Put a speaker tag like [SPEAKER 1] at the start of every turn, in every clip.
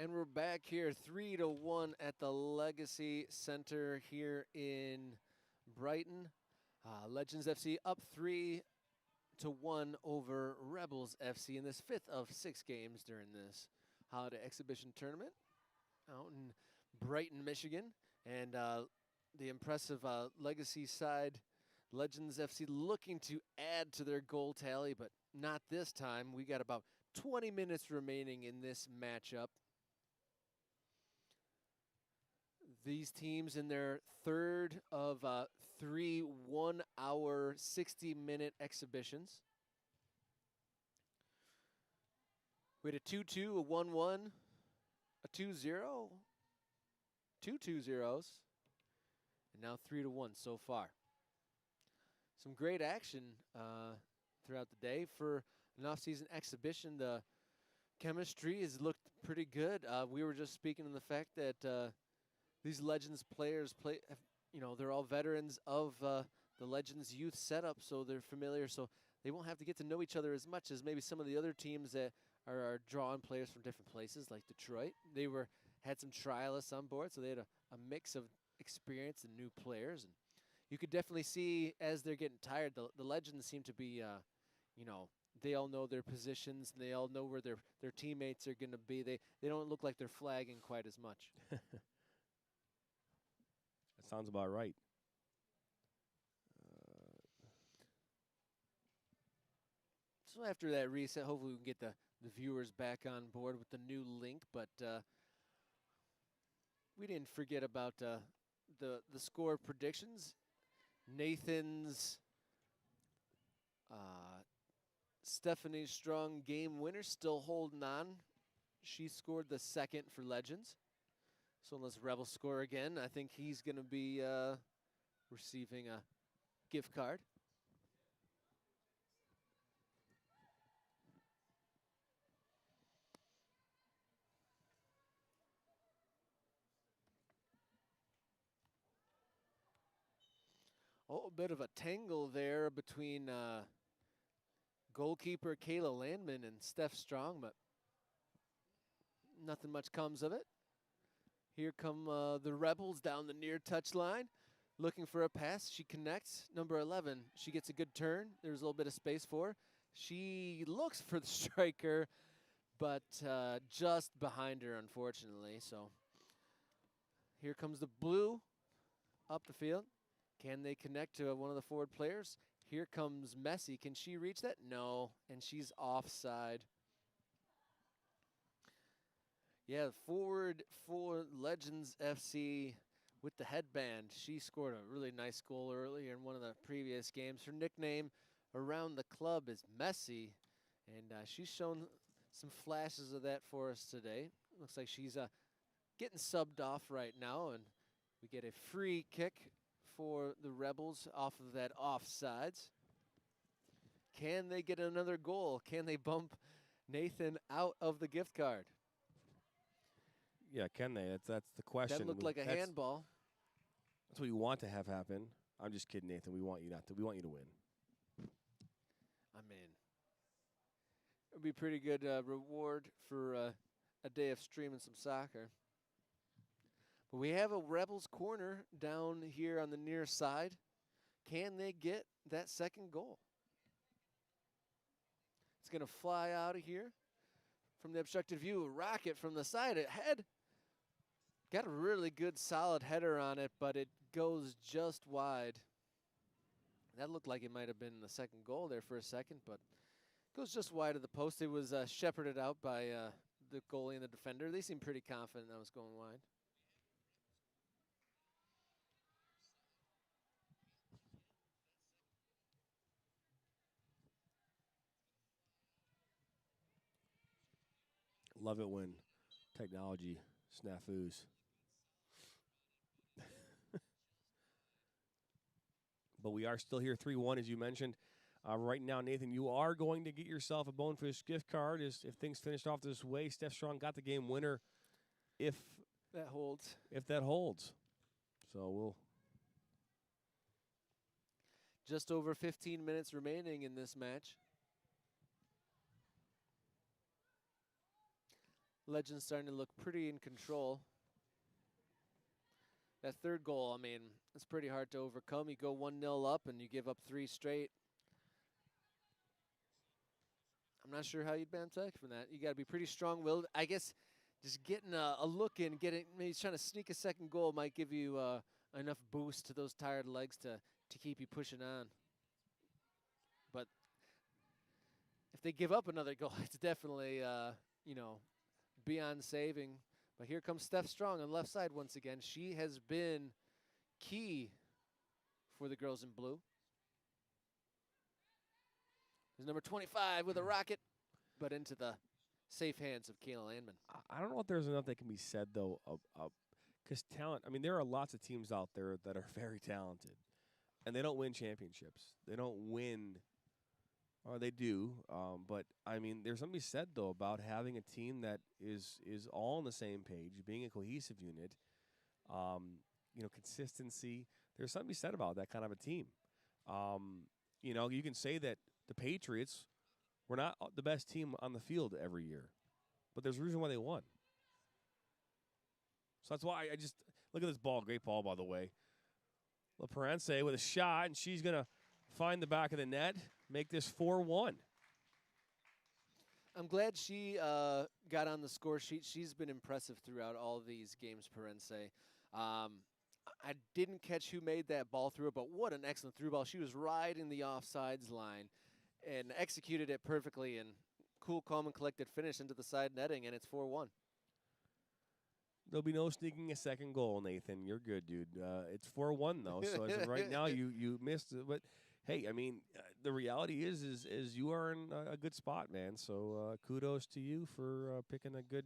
[SPEAKER 1] And we're back here 3-1 at the Legacy Center here in Brighton. Legends FC up 3-1 over Rebels FC in this 5th of 6 games during this holiday exhibition tournament out in Brighton, Michigan. And the impressive Legacy side, Legends FC, looking to add to their goal tally, but not this time. We got about 20 minutes remaining in this matchup. These teams in their third of 3 1-hour, 60-minute exhibitions. We had a 2-2, a 1-1, a 2-0, 2 2-0s, and now 3-1 so far. Some great action throughout the day. For an off-season exhibition, the chemistry has looked pretty good. We were just speaking of the fact that these Legends players they're all veterans of the Legends youth setup, so they're familiar. So they won't have to get to know each other as much as maybe some of the other teams that are drawing players from different places, like Detroit. They had some trialists on board, so they had a mix of experience and new players. And you could definitely see as they're getting tired, the Legends seem to be, they all know their positions and they all know where their teammates are going to be. They don't look like they're flagging quite as much.
[SPEAKER 2] That sounds about right.
[SPEAKER 1] So after that reset, hopefully we can get the viewers back on board with the new link. But we didn't forget about the score predictions. Nathan's Stephanie Strong game winner still holding on. She scored the second for Legends. So unless Rebels score again, I think he's going to be receiving a gift card. Oh, a bit of a tangle there between goalkeeper Kayla Landman and Steph Strong, but nothing much comes of it. Here come the Rebels down the near touchline, looking for a pass. She connects. Number 11, she gets a good turn. There's a little bit of space for her. She looks for the striker, but just behind her, unfortunately. So here comes the blue up the field. Can they connect to one of the forward players? Here comes Messi. Can she reach that? No, and she's offside. Yeah, forward for Legends FC with the headband. She scored a really nice goal earlier in one of the previous games. Her nickname around the club is Messi, and she's shown some flashes of that for us today. Looks like she's getting subbed off right now, and we get a free kick for the Rebels off of that offsides. Can they get another goal? Can they bump Nathan out of the gift card?
[SPEAKER 2] Yeah, can they? That's the question.
[SPEAKER 1] That looked like a handball.
[SPEAKER 2] That's what you want to have happen. I'm just kidding, Nathan. We want you not to. We want you to win.
[SPEAKER 1] I mean, it would be pretty good reward for a day of streaming some soccer. But we have a Rebels corner down here on the near side. Can they get that second goal? It's going to fly out of here from the obstructed view. A rocket from the side ahead. Got a really good solid header on it, but it goes just wide. That looked like it might have been the second goal there for a second, but it goes just wide of the post. It was shepherded out by the goalie and the defender. They seemed pretty confident that was going wide.
[SPEAKER 2] Love it when technology snafus. But we are still here 3-1, as you mentioned. Right now, Nathan, you are going to get yourself a Bonefish gift card if things finished off this way. Steph Strong got the game winner if
[SPEAKER 1] that holds.
[SPEAKER 2] If that holds. So we'll.
[SPEAKER 1] Just over 15 minutes remaining in this match. Legends starting to look pretty in control. That third goal, I mean, it's pretty hard to overcome. You go 1-0 up and you give up 3 straight. I'm not sure how you'd bounce back from that. You got to be pretty strong-willed. I guess just getting a look in, maybe trying to sneak a second goal might give you enough boost to those tired legs to keep you pushing on. But if they give up another goal, it's definitely, beyond saving. But here comes Steph Strong on the left side once again. She has been key for the girls in blue. There's number 25 with a rocket, but into the safe hands of Kayla Landman.
[SPEAKER 2] I don't know if there's enough that can be said, though, because talent, I mean, there are lots of teams out there that are very talented, and they don't win championships. They don't win, or they do, but, I mean, there's something to be said, though, about having a team that is all on the same page, being a cohesive unit, consistency. There's something to be said about that kind of a team. You can say that the Patriots were not the best team on the field every year, but there's a reason why they won. So that's why I just look at this ball. Great ball, by the way. LaPerence with a shot, and she's going to find the back of the net, make this 4-1.
[SPEAKER 1] I'm glad she got on the score sheet. She's been impressive throughout all these games, Perence. I didn't catch who made that ball through it, but what an excellent through ball. She was right in the offsides line and executed it perfectly, and cool, calm, and collected finish into the side netting, and it's 4-1.
[SPEAKER 2] There'll be no sneaking a second goal, Nathan. You're good, dude. It's 4-1, though, so as of right now, you missed it. But, hey, I mean, the reality is you are in a good spot, man. So kudos to you for picking a good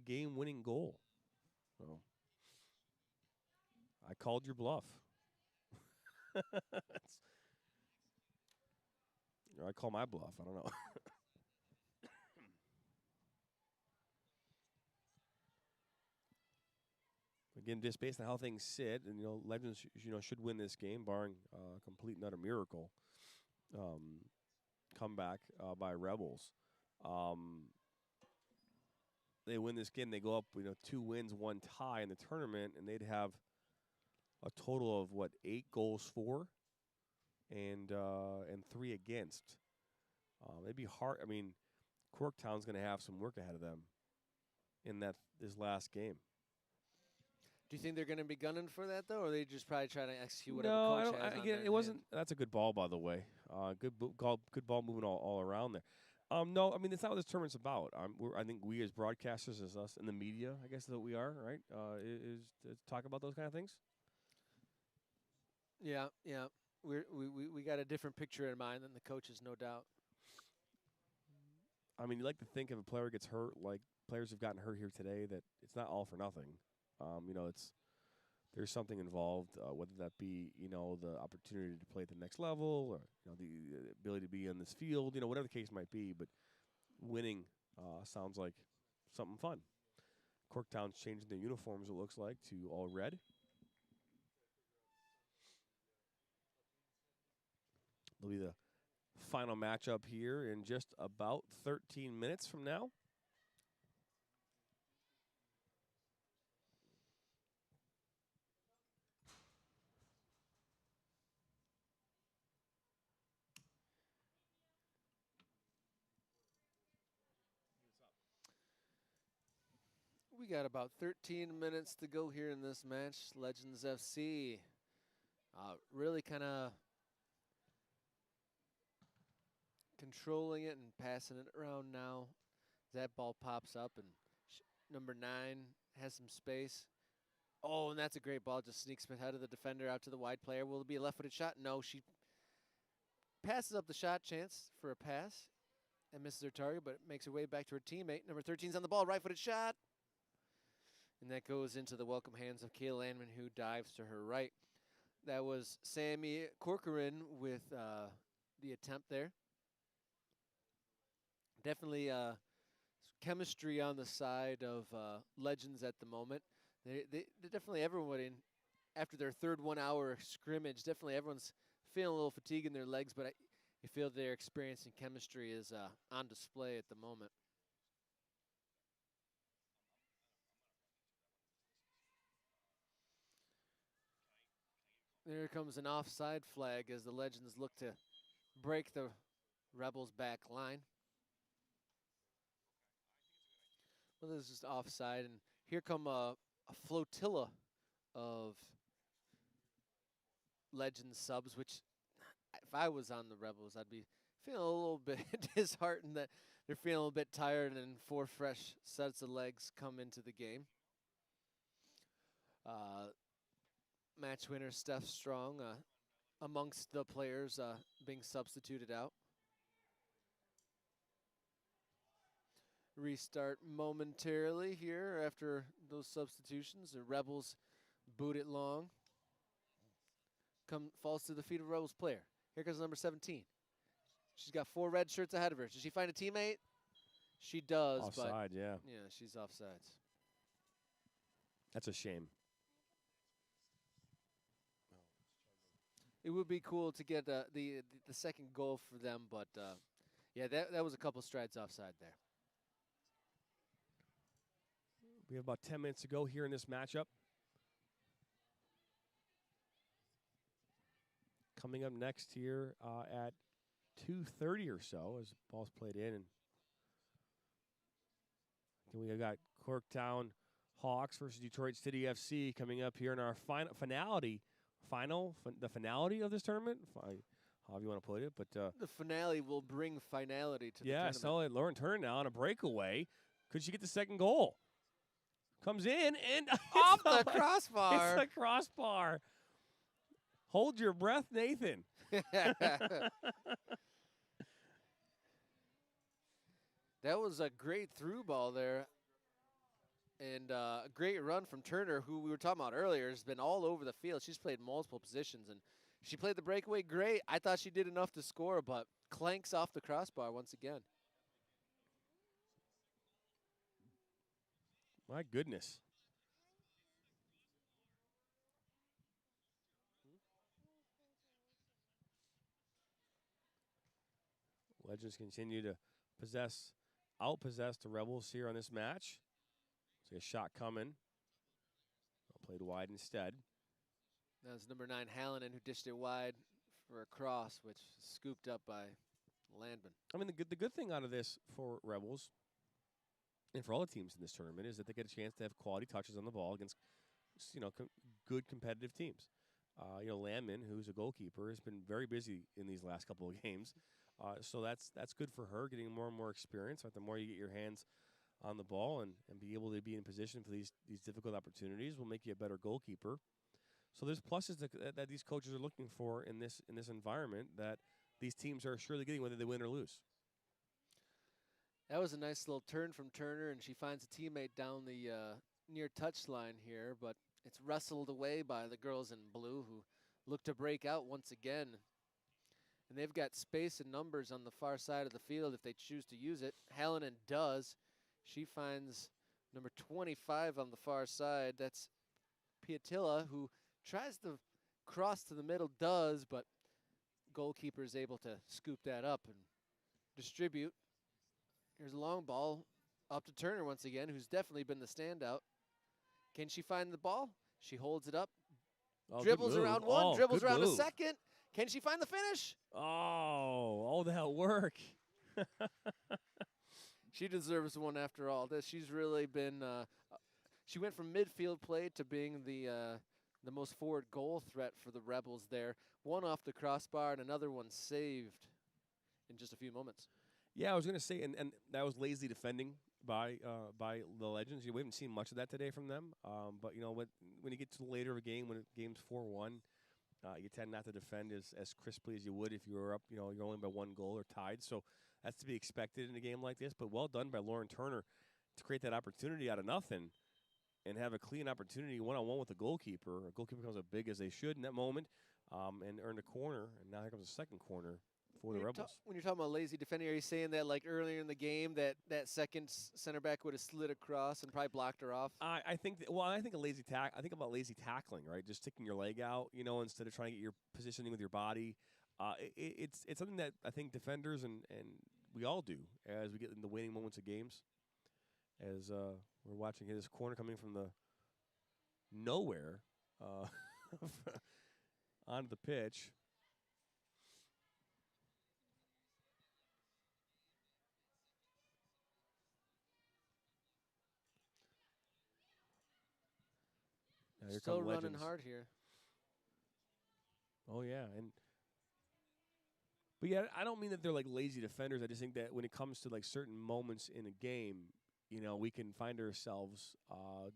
[SPEAKER 2] game-winning goal. So I called your bluff. Or I call my bluff. I don't know. Again, just based on how things sit, and Legends, should win this game, barring complete and utter miracle. Comeback by Rebels. They win this game. They go up, 2 wins, 1 tie in the tournament, and they'd have a total of 8 goals for, and 3 against. It'd be hard. I mean, Corktown's going to have some work ahead of them in this last game.
[SPEAKER 1] Do you think they're going to be gunning for that, though, or are they just probably trying to execute whatever
[SPEAKER 2] No,
[SPEAKER 1] coach
[SPEAKER 2] I
[SPEAKER 1] has
[SPEAKER 2] don't.
[SPEAKER 1] on
[SPEAKER 2] Again,
[SPEAKER 1] their
[SPEAKER 2] it wasn't.
[SPEAKER 1] hand?
[SPEAKER 2] That's a good ball, by the way. Good ball moving all around there. No, I mean, that's not what this tournament's about. I think we as broadcasters, as us in the media, I guess is what we are, right? Is to talk about those kind of things.
[SPEAKER 1] Yeah. We got a different picture in mind than the coaches, no doubt.
[SPEAKER 2] I mean, you like to think if a player gets hurt, like players have gotten hurt here today, that it's not all for nothing. There's something involved, whether that be, the opportunity to play at the next level or, the ability to be on this field, whatever the case might be. But winning sounds like something fun. Corktown's changing their uniforms, it looks like, to all red. It'll be the final matchup here in just about 13 minutes from now.
[SPEAKER 1] We got about 13 minutes to go here in this match. Legends FC really kind of controlling it and passing it around now. That ball pops up, and number 9 has some space. Oh, and that's a great ball. Just sneaks ahead of the defender out to the wide player. Will it be a left-footed shot? No, she passes up the shot chance for a pass and misses her target, but makes her way back to her teammate. Number 13's on the ball, right-footed shot. And that goes into the welcome hands of Kayla Landman, who dives to her right. That was Sammy Corcoran with the attempt there. Definitely chemistry on the side of Legends at the moment. They definitely, everyone after their third 1 hour scrimmage, definitely everyone's feeling a little fatigue in their legs, but I feel their experience and chemistry is on display at the moment. There comes an offside flag as the Legends look to break the Rebels' back line. Well, this is just offside, and here come a flotilla of Legends subs, which if I was on the Rebels, I'd be feeling a little bit disheartened that they're feeling a bit tired and 4 fresh sets of legs come into the game. Match winner Steph Strong amongst the players being substituted out. Restart momentarily here after those substitutions. The Rebels boot it long. Falls to the feet of a Rebels player. Here comes number 17. She's got 4 red shirts ahead of her. Does she find a teammate? She does.
[SPEAKER 2] Offside,
[SPEAKER 1] but
[SPEAKER 2] yeah.
[SPEAKER 1] Yeah, she's offsides.
[SPEAKER 2] That's a shame.
[SPEAKER 1] It would be cool to get the second goal for them, but yeah, that was a couple strides offside there.
[SPEAKER 2] We have about 10 minutes to go here in this matchup. Coming up next here at 2:30 or so as the ball's played in. And we have got Corktown Hawks versus Detroit City FC coming up here in our the finality of this tournament, however you want to put it. But
[SPEAKER 1] the finale will bring finality to the
[SPEAKER 2] tournament. Yeah, so Lauren Turner now on a breakaway. Could she get the second goal? Comes in and
[SPEAKER 1] off the crossbar.
[SPEAKER 2] It's the crossbar. Hold your breath, Nathan.
[SPEAKER 1] That was a great through ball there. And a great run from Turner, who we were talking about earlier, has been all over the field. She's played multiple positions, and she played the breakaway great. I thought she did enough to score, but clanks off the crossbar once again.
[SPEAKER 2] My goodness. Legends continue to outpossess the Rebels here on this match. See a shot coming. Played wide instead.
[SPEAKER 1] That was number 9, Hallinan, who dished it wide for a cross, which is scooped up by Landman.
[SPEAKER 2] I mean, the good thing out of this for Rebels and for all the teams in this tournament is that they get a chance to have quality touches on the ball against, good competitive teams. Landman, who's a goalkeeper, has been very busy in these last couple of games. So that's good for her, getting more and more experience. Right? The more you get your hands on the ball and be able to be in position for these difficult opportunities will make you a better goalkeeper. So there's pluses that these coaches are looking for in this environment that these teams are surely getting whether they win or lose.
[SPEAKER 1] That was a nice little turn from Turner, and she finds a teammate down the near touchline here, but it's wrestled away by the girls in blue who look to break out once again. And they've got space and numbers on the far side of the field if they choose to use it. Hallinan does. She finds number 25 on the far side. That's Piatilla, who tries to cross to the middle, but goalkeeper is able to scoop that up and distribute. Here's a long ball up to Turner once again, who's definitely been the standout. Can she find the ball? She holds it up. Dribbles around one, dribbles around a second. Can she find the finish?
[SPEAKER 2] Oh, that work.
[SPEAKER 1] She deserves one after all this. She's really been she went from midfield play to being the most forward goal threat for the Rebels there. One off the crossbar and another one saved in just a few moments.
[SPEAKER 2] Yeah, I was going to say, and that was lazy defending by the Legends. We haven't seen much of that today from them. But, when you get to the later of a game, when the game's 4-1, you tend not to defend as crisply as you would if you were up, you're only by 1 goal or tied. So that's to be expected in a game like this. But well done by Lauren Turner to create that opportunity out of nothing and have a clean opportunity one-on-one with the goalkeeper. A goalkeeper comes up big as they should in that moment and earned a corner. And now here comes a second corner for the Rebels.
[SPEAKER 1] When you're talking about lazy defending, are you saying that like earlier in the game that second center back would have slid across and probably blocked her off?
[SPEAKER 2] I think I think about lazy tackling, right? Just sticking your leg out, instead of trying to get your positioning with your body. It's something that I think defenders and we all do as we get in the waning moments of games. As we're watching this corner coming from the nowhere onto the pitch. Now here
[SPEAKER 1] Still
[SPEAKER 2] come
[SPEAKER 1] running
[SPEAKER 2] Legends.
[SPEAKER 1] hard here.
[SPEAKER 2] Oh yeah, but yeah, I don't mean that they're like lazy defenders. I just think that when it comes to like certain moments in a game, we can find ourselves,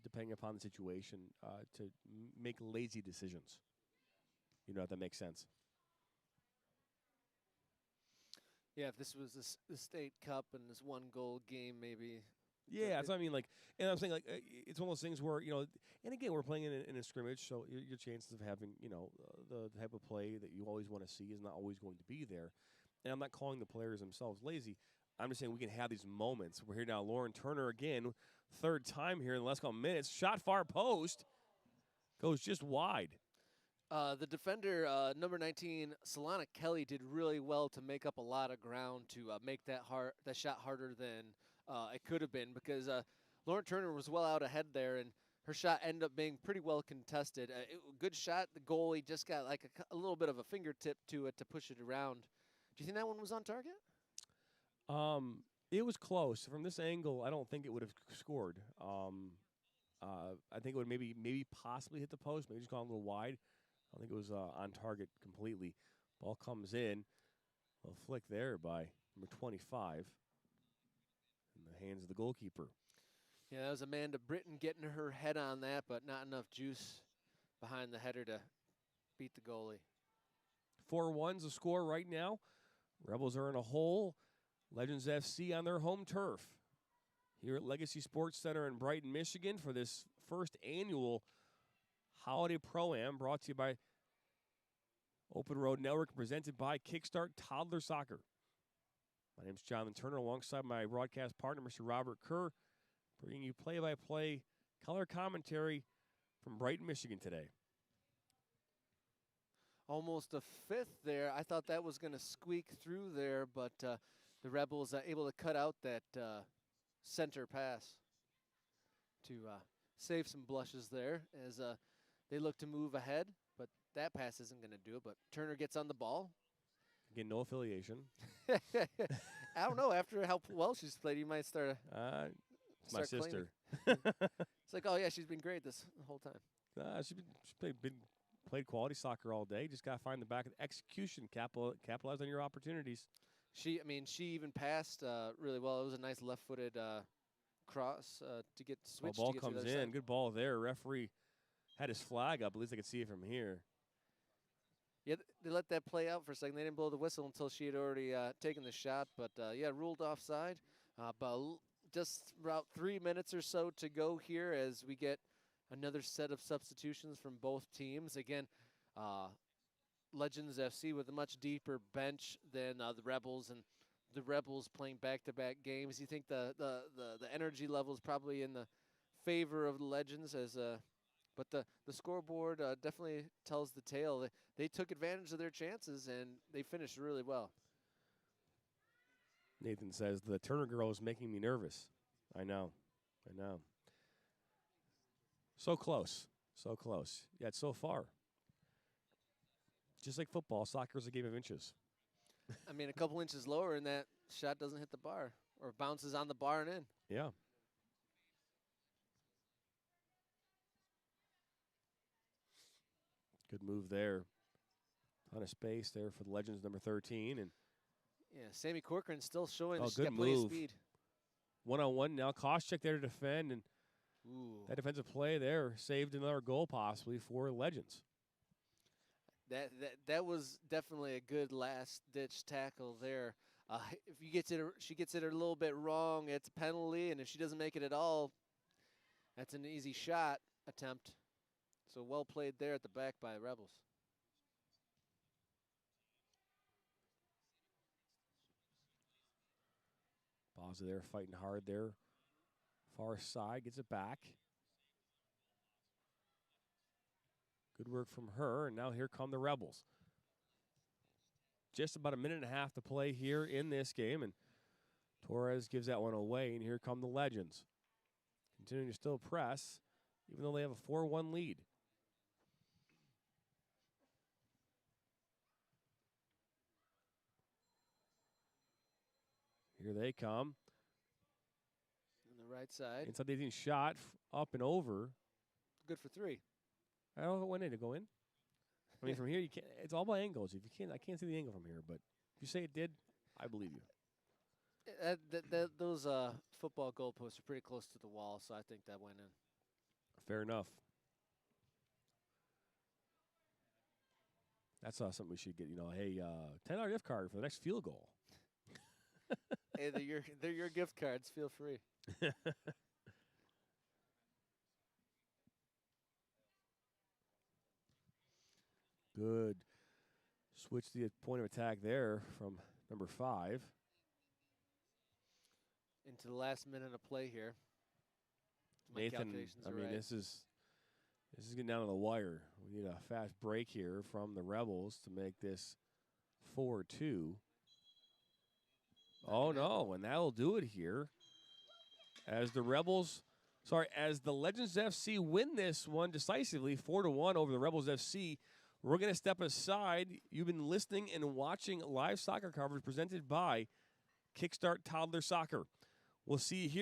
[SPEAKER 2] depending upon the situation, to make lazy decisions. If that makes sense.
[SPEAKER 1] Yeah, if this was the state cup and this one goal game, maybe.
[SPEAKER 2] Yeah, that's what I mean. Like, and I'm saying, like, it's one of those things where and again, we're playing in a scrimmage, so your chances of having, the type of play that you always want to see is not always going to be there. And I'm not calling the players themselves lazy. I'm just saying we can have these moments. We're here now. Lauren Turner again, third time here in the last couple minutes. Shot far post, goes just wide.
[SPEAKER 1] The defender, number 19, Solana Kelly, did really well to make up a lot of ground to make that shot harder than it could have been, because Lauren Turner was well out ahead there, and her shot ended up being pretty well contested. Good shot. The goalie just got like a little bit of a fingertip to it to push it around. Do you think that one was on target?
[SPEAKER 2] It was close. From this angle, I don't think it would have scored. I think it would maybe possibly hit the post, maybe just gone a little wide. I don't think it was on target completely. Ball comes in. A flick there by number 25 in the hands of the goalkeeper.
[SPEAKER 1] Yeah, that was Amanda Britton getting her head on that, but not enough juice behind the header to beat the goalie.
[SPEAKER 2] 4-1's the score right now. Rebels are in a hole. Legends FC on their home turf here at Legacy Sports Center in Brighton, Michigan for this first annual Holiday Pro-Am brought to you by Open Road Network, presented by Kickstart Toddler Soccer. My name is Jonathan Turner, alongside my broadcast partner, Mr. Robert Kerr, bringing you play-by-play color commentary from Brighton, Michigan today.
[SPEAKER 1] Almost a fifth there. I thought that was going to squeak through there, but the Rebels able to cut out that center pass to save some blushes there as they look to move ahead, but that pass isn't going to do it. But Turner gets on the ball.
[SPEAKER 2] Again, no affiliation.
[SPEAKER 1] I don't know. After how well she's played, you might start.
[SPEAKER 2] It's my sister.
[SPEAKER 1] It's like, oh yeah, she's been great this whole time.
[SPEAKER 2] She's played quality soccer all day. Just got to find the back of the execution. Capitalize on your opportunities.
[SPEAKER 1] She even passed really well. It was a nice left-footed cross to get switched.
[SPEAKER 2] Ball
[SPEAKER 1] to get
[SPEAKER 2] comes
[SPEAKER 1] to the
[SPEAKER 2] in.
[SPEAKER 1] side.
[SPEAKER 2] Good ball there. Referee had his flag up. At least I could see it from here.
[SPEAKER 1] Yeah, they let that play out for a second. They didn't blow the whistle until she had already taken the shot. But, yeah, ruled offside. But just about 3 minutes or so to go here as we get another set of substitutions from both teams. Again, Legends FC with a much deeper bench than the Rebels, and the Rebels playing back-to-back games. You think the energy level is probably in the favor of the Legends, but the scoreboard definitely tells the tale. They took advantage of their chances, and they finished really well.
[SPEAKER 2] Nathan says, the Turner girl is making me nervous. I know. So close. Yet so far. Just like football, soccer is a game of inches.
[SPEAKER 1] I mean, a couple inches lower, and that shot doesn't hit the bar or bounces on the bar and in.
[SPEAKER 2] Yeah. Good move there. Ton of space there for the Legends, number 13. And
[SPEAKER 1] yeah, Sammy Corcoran still showing she's
[SPEAKER 2] good
[SPEAKER 1] got plenty of
[SPEAKER 2] move.
[SPEAKER 1] speed.
[SPEAKER 2] One-on-one now. Koscheck there to defend, and that defensive play there saved another goal possibly for Legends.
[SPEAKER 1] That was definitely a good last-ditch tackle there. If she gets it a little bit wrong, it's a penalty, and if she doesn't make it at all, that's an easy shot attempt. So well played there at the back by the Rebels.
[SPEAKER 2] Baza there fighting hard there. Far side, gets it back. Good work from her, and now here come the Rebels. Just about a minute and a half to play here in this game, and Torres gives that one away, and here come the Legends. Continuing to still press, even though they have a 4-1 lead. Here they come.
[SPEAKER 1] On the right side.
[SPEAKER 2] Inside the 18 shot, up and over.
[SPEAKER 1] Good for 3.
[SPEAKER 2] I don't know if it went in to go in. I mean, from here, you can't. It's all by angles. If you can't, I can't see the angle from here. But if you say it did, I believe you.
[SPEAKER 1] Those football goalposts are pretty close to the wall, so I think that went in.
[SPEAKER 2] Fair enough. That's something we should get. Hey, $10 gift card for the next field goal.
[SPEAKER 1] Hey, they're your gift cards. Feel free.
[SPEAKER 2] Good. Switch the point of attack there from number 5.
[SPEAKER 1] Into the last minute of play here. My
[SPEAKER 2] Nathan,
[SPEAKER 1] calculations
[SPEAKER 2] I
[SPEAKER 1] are
[SPEAKER 2] mean,
[SPEAKER 1] right.
[SPEAKER 2] this is getting down to the wire. We need a fast break here from the Rebels to make this 4-2. Oh, no, and that'll do it here. As the Legends FC win this one decisively, 4-1 over the Rebels FC. We're going to step aside. You've been listening and watching live soccer coverage presented by Kickstart Toddler Soccer. We'll see you here.